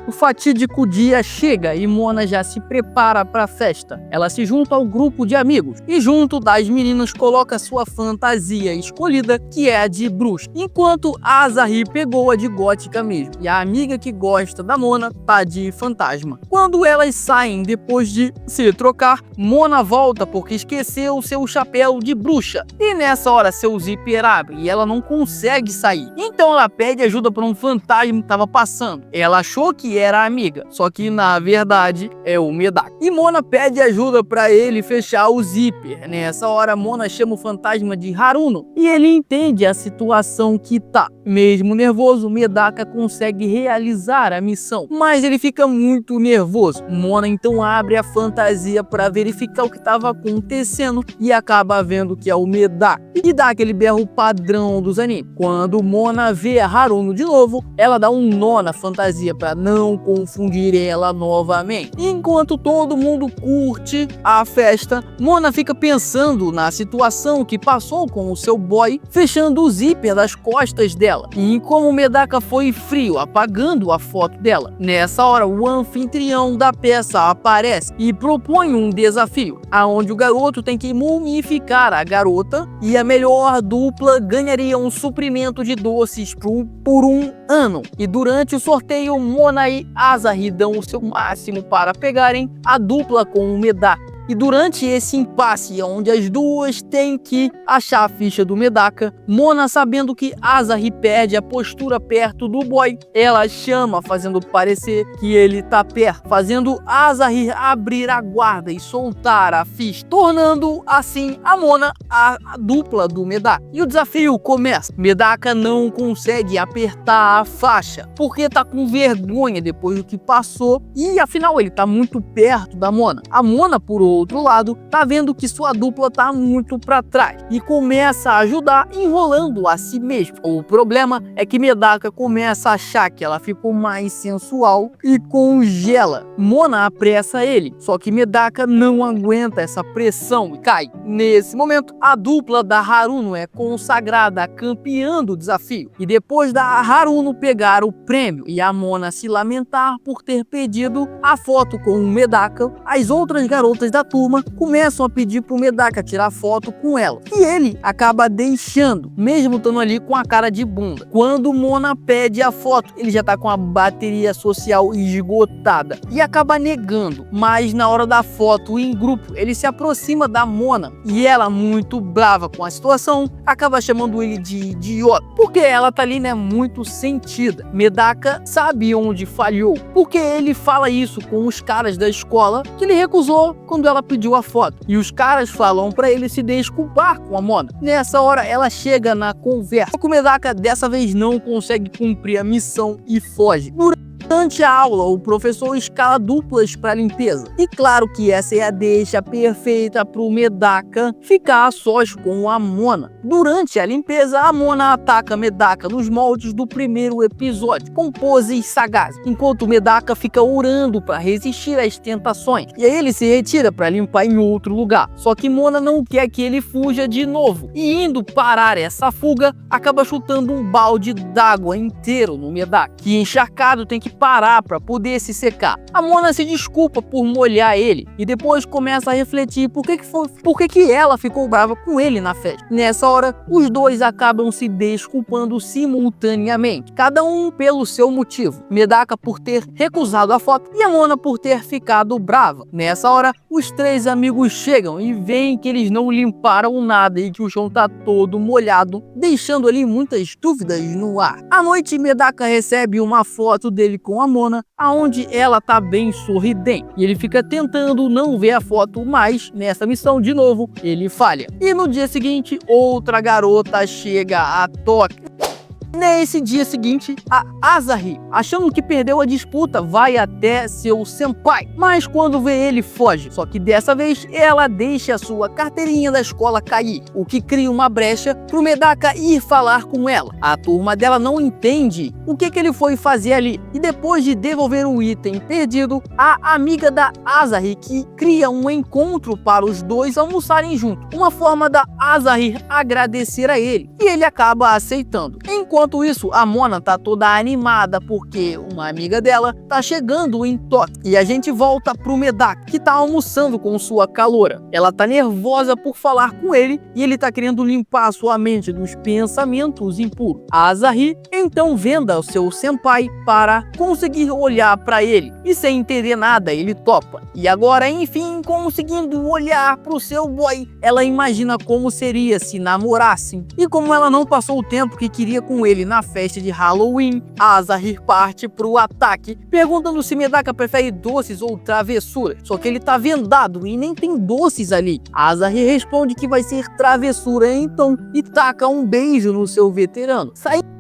O fatídico dia chega e Mona já se prepara para a festa. Ela se junta ao grupo de amigos e junto das meninas coloca sua fantasia escolhida, que é a de bruxa, enquanto Asahi pegou a de gótica mesmo. E a amiga que gosta da Mona tá de fantasma. Quando elas saem depois de se trocar, Mona volta porque esqueceu seu chapéu de bruxa. E nessa hora seu zíper abre e ela não consegue sair. Então ela pede ajuda para um fantasma que estava passando. Ela achou que era amiga, só que na verdade é o Medaka. E Mona pede ajuda para ele fechar o zíper. Nessa hora Mona chama o fantasma de Haruno e ele entende a situação que tá. Mesmo nervoso, Medaka consegue realizar a missão, mas ele fica muito nervoso. Mona então abre a fantasia para verificar o que estava acontecendo e acaba vendo que é o Medaka e dá aquele berro padrão dos animes. Quando Mona vê a Haruno de novo, ela dá um nó na fantasia para não confundir ela novamente. Enquanto todo mundo curte a festa, Mona fica pensando na situação que passou com o seu boy, fechando o zíper das costas dela, e como o Medaka foi frio, apagando a foto dela. Nessa hora, o anfitrião da peça aparece e propõe um desafio, aonde o garoto tem que mumificar a garota e a melhor dupla ganharia um suprimento de doces por um Anon. E durante o sorteio, Mona e Asahi dão o seu máximo para pegarem a dupla com o Medaka. E durante esse impasse, onde as duas têm que achar a ficha do Medaka, Mona, sabendo que Asahi perde a postura perto do boy, ela chama, fazendo parecer que ele tá perto, fazendo Asahi abrir a guarda e soltar a ficha, tornando assim a Mona a dupla do Medaka. E o desafio começa. Medaka não consegue apertar a faixa, porque tá com vergonha depois do que passou, e afinal ele tá muito perto da Mona. A Mona, por outro lado, tá vendo que sua dupla tá muito para trás e começa a ajudar enrolando a si mesmo. O problema é que Medaka começa a achar que ela ficou mais sensual e congela. Mona apressa ele, só que Medaka não aguenta essa pressão e cai. Nesse momento, a dupla da Haruno é consagrada campeã do desafio, e depois da Haruno pegar o prêmio e a Mona se lamentar por ter perdido a foto com o Medaka, as outras garotas da turma começam a pedir pro Medaka tirar foto com ela, e ele acaba deixando, mesmo estando ali com a cara de bunda. Quando Mona pede a foto, ele já tá com a bateria social esgotada e acaba negando, mas na hora da foto em grupo, ele se aproxima da Mona e ela, muito brava com a situação, acaba chamando ele de idiota, porque ela tá ali, né, muito sentida. Medaka sabe onde falhou, porque ele fala isso com os caras da escola que ele recusou quando ela pediu a foto, e os caras falam pra ele se desculpar com a Mona. Nessa hora ela chega na conversa, o Medaka dessa vez não consegue cumprir a missão e foge. Durante a aula, o professor escala duplas para limpeza, e claro que essa é a deixa perfeita para o Medaka ficar a sós com a Mona. Durante a limpeza, a Mona ataca Medaka nos moldes do primeiro episódio, com poses sagazes, enquanto o Medaka fica orando para resistir às tentações, e aí ele se retira para limpar em outro lugar. Só que Mona não quer que ele fuja de novo, e indo parar essa fuga, acaba chutando um balde d'água inteiro no Medaka, que encharcado tem que parar para poder se secar. A Mona se desculpa por molhar ele e depois começa a refletir por que ela ficou brava com ele na festa. Nessa hora, os dois acabam se desculpando simultaneamente, cada um pelo seu motivo. Medaka por ter recusado a foto e a Mona por ter ficado brava. Nessa hora, os três amigos chegam e veem que eles não limparam nada e que o chão tá todo molhado, deixando ali muitas dúvidas no ar. À noite, Medaka recebe uma foto dele com a Mona, aonde ela tá bem sorridente, e ele fica tentando não ver a foto, mas nessa missão de novo ele falha. E no dia seguinte, outra garota chega a Tóquio. Nesse dia seguinte, a Asahi, achando que perdeu a disputa, vai até seu senpai, mas quando vê ele foge. Só que dessa vez ela deixa a sua carteirinha da escola cair, o que cria uma brecha pro Medaka ir falar com ela. A turma dela não entende o que ele foi fazer ali, e depois de devolver o item perdido, a amiga da Asahi que cria um encontro para os dois almoçarem juntos, uma forma da Asahi agradecer a ele, e ele acaba aceitando. Enquanto isso, a Mona tá toda animada porque uma amiga dela tá chegando em Tóquio, e a gente volta pro Medaka, que tá almoçando com sua caloura. Ela tá nervosa por falar com ele e ele tá querendo limpar sua mente dos pensamentos impuros. A Asahi então venda o seu senpai para conseguir olhar para ele, e sem entender nada ele topa. E agora, enfim, conseguindo olhar pro seu boy, ela imagina como seria se namorassem, e como ela não passou o tempo que queria com ele na festa de Halloween, a Asahi parte pro ataque, perguntando se Medaka prefere doces ou travessuras, só que ele tá vendado e nem tem doces ali. A Asahi responde que vai ser travessura então, e taca um beijo no seu veterano. Saindo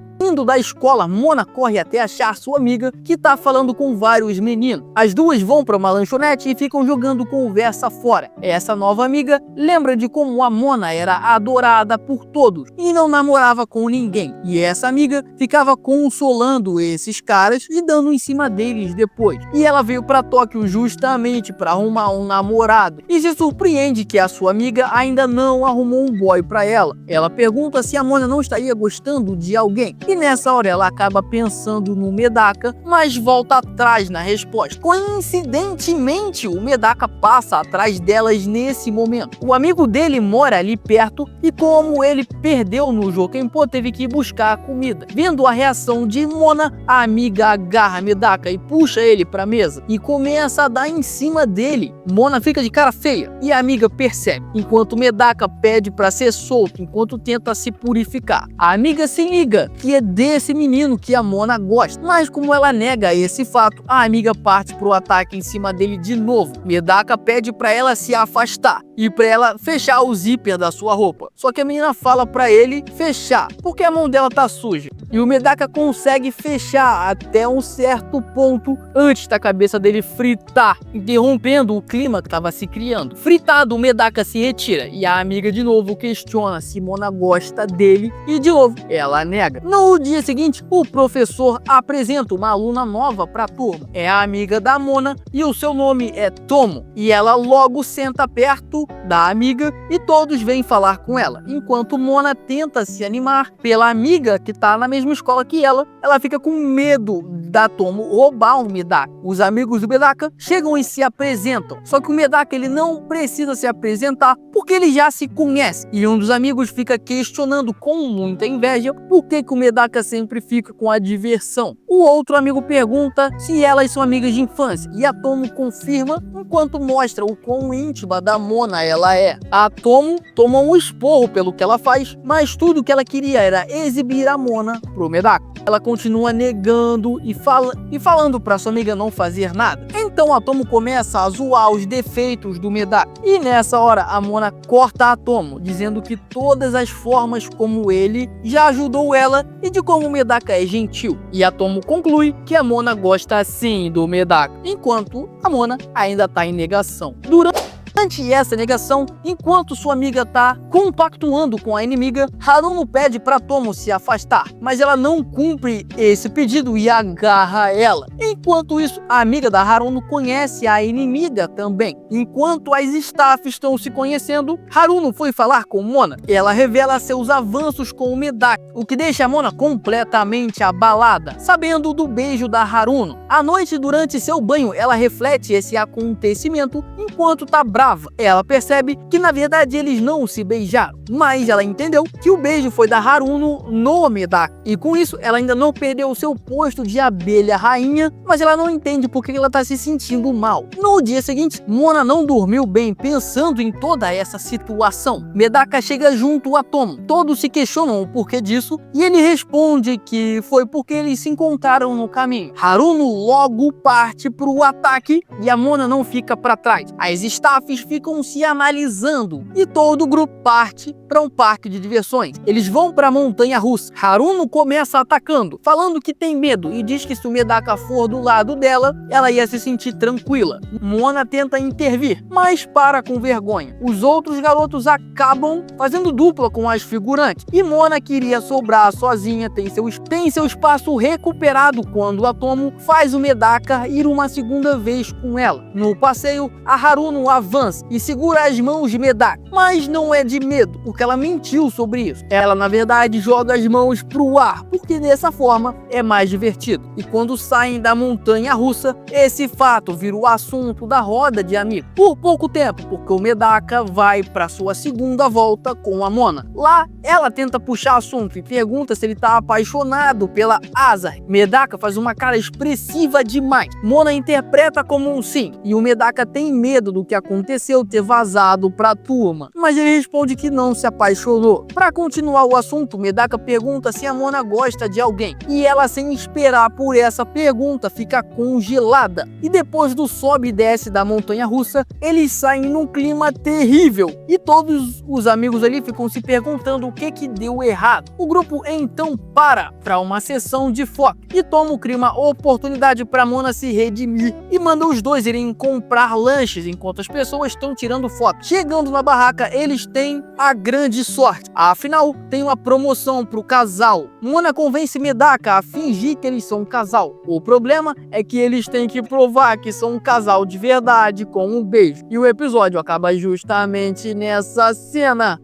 da escola, Mona corre até achar sua amiga, que tá falando com vários meninos. As duas vão para uma lanchonete e ficam jogando conversa fora. Essa nova amiga lembra de como a Mona era adorada por todos e não namorava com ninguém. E essa amiga ficava consolando esses caras e dando em cima deles depois. E ela veio para Tóquio justamente para arrumar um namorado. E se surpreende que a sua amiga ainda não arrumou um boy para ela. Ela pergunta se a Mona não estaria gostando de alguém. E nessa hora ela acaba pensando no Medaka, mas volta atrás na resposta. Coincidentemente, o Medaka passa atrás delas nesse momento. O amigo dele mora ali perto e como ele perdeu no Jokenpô, teve que buscar a comida. Vendo a reação de Mona, a amiga agarra Medaka e puxa ele pra mesa e começa a dar em cima dele. Mona fica de cara feia e a amiga percebe, enquanto Medaka pede pra ser solto enquanto tenta se purificar. A amiga se liga que é desse menino que a Mona gosta, mas como ela nega esse fato, a amiga parte pro ataque em cima dele de novo. Medaka pede pra ela se afastar e pra ela fechar o zíper da sua roupa. Só que a menina fala pra ele fechar, porque a mão dela tá suja. E o Medaka consegue fechar até um certo ponto antes da cabeça dele fritar, interrompendo o clima que estava se criando. Fritado, o Medaka se retira e a amiga de novo questiona se Mona gosta dele e de novo ela nega. No dia seguinte, o professor apresenta uma aluna nova para a turma. É a amiga da Mona e o seu nome é Tomo. E ela logo senta perto da amiga e todos vêm falar com ela. Enquanto Mona tenta se animar pela amiga que tá na mesma escola que ela fica com medo da Tomo roubar o Medaka. Os amigos do Medaka chegam e se apresentam. Só que o Medaka ele não precisa se apresentar porque ele já se conhece. E um dos amigos fica questionando com muita inveja por que o Medaka sempre fica com a diversão. O outro amigo pergunta se elas são amigas de infância e a Tomo confirma enquanto mostra o quão íntima da Mona ela é. A Tomo toma um esporro pelo que ela faz, mas tudo que ela queria era exibir a Mona pro Medaka. Ela continua negando e falando pra sua amiga não fazer nada. Então a Tomo começa a zoar os defeitos do Medaka. E nessa hora a Mona corta a Tomo, dizendo que todas as formas como ele já ajudou ela e de como o Medaka é gentil. E a Tomo conclui que a Mona gosta sim do Medaka, enquanto a Mona ainda tá em negação. Durante essa negação, enquanto sua amiga tá compactuando com a inimiga, Haruno pede pra Tomo se afastar, mas ela não cumpre esse pedido e agarra ela. Enquanto isso, a amiga da Haruno conhece a inimiga também. Enquanto as staffs estão se conhecendo, Haruno foi falar com Mona. Ela revela seus avanços com o Medaka, o que deixa a Mona completamente abalada, sabendo do beijo da Haruno. À noite, durante seu banho, ela reflete esse acontecimento enquanto tá brava. Ela percebe que na verdade eles não se beijaram, mas ela entendeu que o beijo foi da Haruno no Medaka. E com isso ela ainda não perdeu o seu posto de abelha rainha, mas ela não entende por que ela tá se sentindo mal. No dia seguinte, Mona não dormiu bem pensando em toda essa situação. Medaka chega junto a Tomo. Todos se questionam o porquê disso e ele responde que foi porque eles se encontraram no caminho. Haruno logo parte pro ataque e a Mona não fica para trás. As staffs ficam se analisando e todo o grupo parte para um parque de diversões. Eles vão para a montanha russa. Haruno começa atacando, falando que tem medo e diz que se o Medaka for do lado dela, ela ia se sentir tranquila. Mona tenta intervir, mas para com vergonha. Os outros garotos acabam fazendo dupla com as figurantes e Mona queria sobrar sozinha, tem seu espaço recuperado quando a Tomo faz o Medaka ir uma segunda vez com ela. No passeio, a Haruno avança e segura as mãos de Medaka, mas não é de medo, porque ela mentiu sobre isso. Ela na verdade joga as mãos pro ar, porque dessa forma é mais divertido. E quando saem da montanha russa, esse fato vira o assunto da roda de amigos. Por pouco tempo, porque o Medaka vai para sua segunda volta com a Mona. Lá, ela tenta puxar assunto e pergunta se ele tá apaixonado pela Asa. Medaka faz uma cara expressiva demais. Mona interpreta como um sim, e o Medaka tem medo do que aconteceu ter vazado pra turma, mas ele responde que não se apaixonou. Pra continuar o assunto, Medaka pergunta se a Mona gosta de alguém, e ela, sem esperar por essa pergunta, fica congelada. E depois do sobe e desce da montanha russa, eles saem num clima terrível, e todos os amigos ali ficam se perguntando o que deu errado. O grupo então para uma sessão de foco, e Tomo cria uma oportunidade pra Mona se redimir, e manda os dois irem comprar lanches enquanto as pessoas estão tirando foto. Chegando na barraca, eles têm a grande sorte. Afinal, tem uma promoção pro casal. Mona convence Medaka a fingir que eles são um casal. O problema é que eles têm que provar que são um casal de verdade com um beijo. E o episódio acaba justamente nessa cena.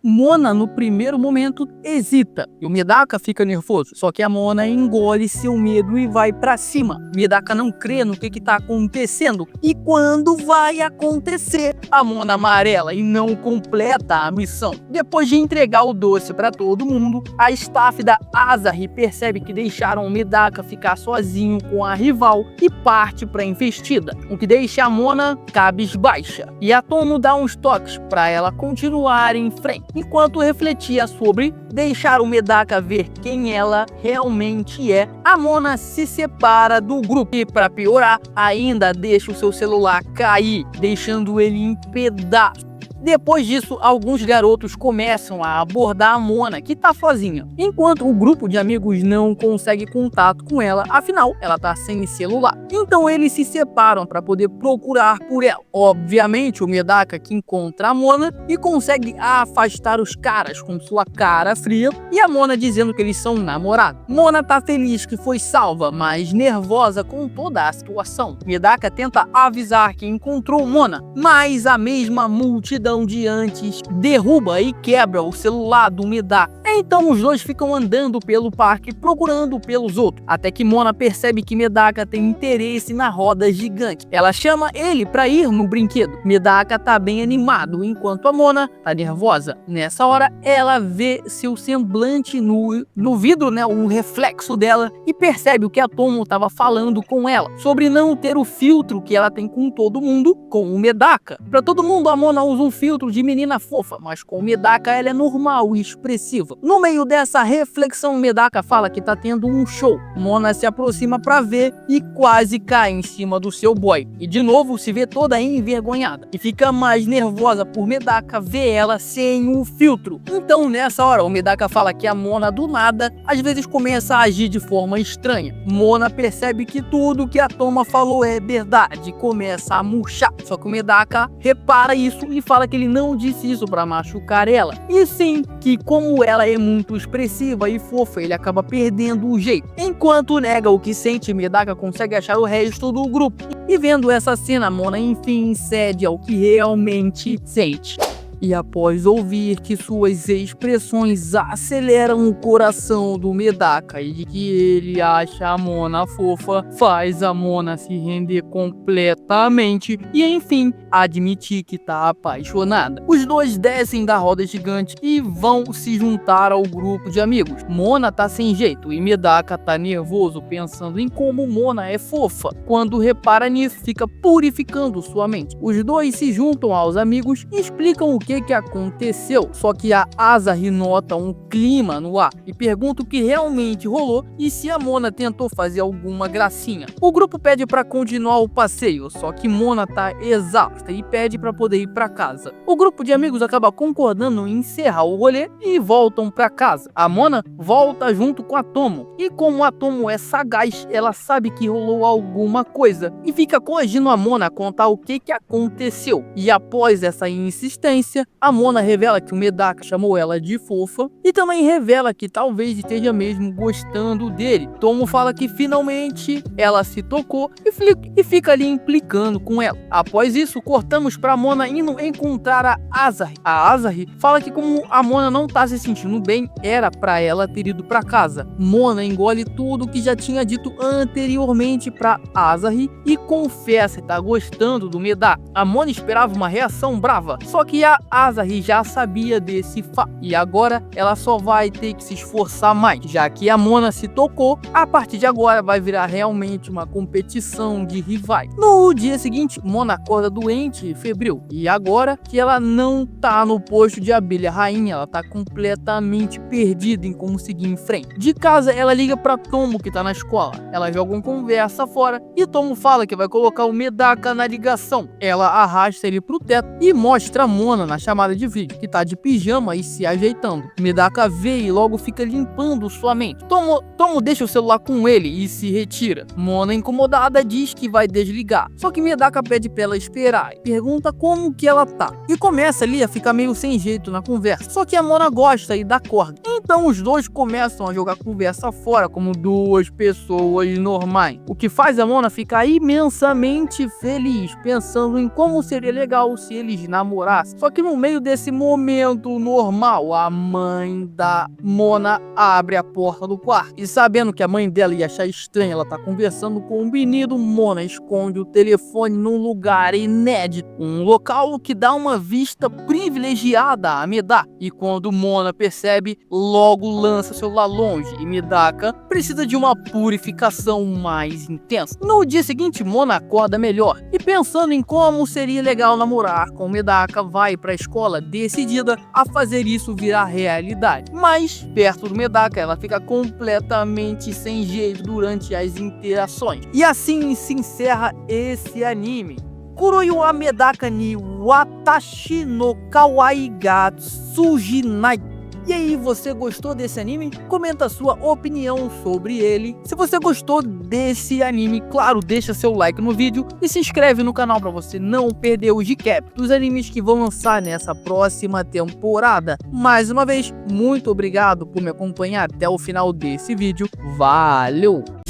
Mona no primeiro momento hesita e o Medaka fica nervoso, só que a Mona engole seu medo e vai pra cima. Medaka não crê no que tá acontecendo e quando vai acontecer, a Mona amarela e não completa a missão. Depois de entregar o doce pra todo mundo, a staff da Asahi percebe que deixaram o Medaka ficar sozinho com a rival e parte pra investida, o que deixa a Mona cabisbaixa. E a Tomo dá uns toques pra ela continuar em frente, enquanto refletia sobre deixar o Medaka ver quem ela realmente é. A Mona se separa do grupo e, para piorar, ainda deixa o seu celular cair, deixando ele em pedaços. Depois disso, alguns garotos começam a abordar a Mona, que tá sozinha, enquanto o grupo de amigos não consegue contato com ela, afinal, ela tá sem celular. Então eles se separam para poder procurar por ela. Obviamente, o Medaka que encontra a Mona e consegue afastar os caras com sua cara fria e a Mona dizendo que eles são namorados. Mona tá feliz que foi salva, mas nervosa com toda a situação. Medaka tenta avisar que encontrou Mona, mas a mesma multidão de antes derruba e quebra o celular do Medaka. Então os dois ficam andando pelo parque procurando pelos outros, até que Mona percebe que Medaka tem interesse na roda gigante. Ela chama ele para ir no brinquedo. Medaka tá bem animado, enquanto a Mona tá nervosa. Nessa hora, ela vê seu semblante no vidro, um reflexo dela, e percebe o que a Tomo tava falando com ela, sobre não ter o filtro que ela tem com todo mundo, com o Medaka. Pra todo mundo, a Mona usa um filtro de menina fofa, mas com o Medaka ela é normal e expressiva. No meio dessa reflexão, Medaka fala que tá tendo um show. Mona se aproxima pra ver e quase cai em cima do seu boy. E de novo se vê toda envergonhada e fica mais nervosa por Medaka ver ela sem o filtro. Então nessa hora o Medaka fala que a Mona do nada às vezes começa a agir de forma estranha. Mona percebe que tudo que a Toma falou é verdade e começa a murchar. Só que o Medaka repara isso e fala que ele não disse isso pra machucar ela, e sim que como ela é muito expressiva e fofa, ele acaba perdendo o jeito. Enquanto nega o que sente, Medaka consegue achar o resto do grupo. E vendo essa cena, Mona enfim cede ao que realmente sente. E após ouvir que suas expressões aceleram o coração do Medaka e de que ele acha a Mona fofa, faz a Mona se render completamente e enfim admitir que tá apaixonada. Os dois descem da roda gigante e vão se juntar ao grupo de amigos. Mona tá sem jeito e Medaka tá nervoso pensando em como Mona é fofa. Quando repara nisso, fica purificando sua mente. Os dois se juntam aos amigos e explicam o que aconteceu, só que a Asahi nota um clima no ar e pergunta o que realmente rolou e se a Mona tentou fazer alguma gracinha. O grupo pede para continuar o passeio, só que Mona tá exausta e pede para poder ir para casa. O grupo de amigos acaba concordando em encerrar o rolê e voltam para casa. A Mona volta junto com a Tomo e como a Tomo é sagaz, ela sabe que rolou alguma coisa e fica coagindo a Mona a contar o que aconteceu. E após essa insistência, a Mona revela que o Medaka chamou ela de fofa e também revela que talvez esteja mesmo gostando dele. Tomo fala que finalmente ela se tocou e fica ali implicando com ela. Após isso, cortamos pra Mona indo encontrar a Asahi. A Asahi fala que como a Mona não tá se sentindo bem, era pra ela ter ido pra casa. Mona engole tudo que já tinha dito anteriormente pra Asahi e confessa que tá gostando do Medaka. A Mona esperava uma reação brava, só que a Asahi já sabia desse fato e agora ela só vai ter que se esforçar mais, já que a Mona se tocou. A partir de agora vai virar realmente uma competição de rivais. No dia seguinte, Mona acorda doente e febril e agora que ela não tá no posto de abelha rainha, ela tá completamente perdida em como seguir em frente. De casa ela liga pra Tomo que tá na escola, ela joga uma conversa fora e Tomo fala que vai colocar o Medaka na ligação. Ela arrasta ele pro teto e mostra a Mona na chamada de vídeo, que tá de pijama e se ajeitando. Medaka vê e logo fica limpando sua mente. Tomo deixa o celular com ele e se retira. Mona, incomodada, diz que vai desligar. Só que Medaka pede pra ela esperar e pergunta como que ela tá. E começa ali a ficar meio sem jeito na conversa. Só que a Mona gosta e dá corda. Então os dois começam a jogar conversa fora como duas pessoas normais. O que faz a Mona ficar imensamente feliz, pensando em como seria legal se eles namorassem. Só que que no meio desse momento normal, a mãe da Mona abre a porta do quarto. E sabendo que a mãe dela ia achar estranho ela tá conversando com o menino, Mona esconde o telefone num lugar inédito. Um local que dá uma vista privilegiada a Medaka. E quando Mona percebe, logo lança o celular longe. E Medaka precisa de uma purificação mais intensa. No dia seguinte, Mona acorda melhor. E pensando em como seria legal namorar com Medaka, vai pra escola decidida a fazer isso virar realidade. Mas, perto do Medaka, ela fica completamente sem jeito durante as interações. E assim se encerra esse anime. Kuroyo wa Medaka ni watashi no kawaii ga tsujinai. E aí, você gostou desse anime? Comenta a sua opinião sobre ele. Se você gostou desse anime, claro, deixa seu like no vídeo e se inscreve no canal para você não perder os recap dos animes que vão lançar nessa próxima temporada. Mais uma vez, muito obrigado por me acompanhar até o final desse vídeo. Valeu!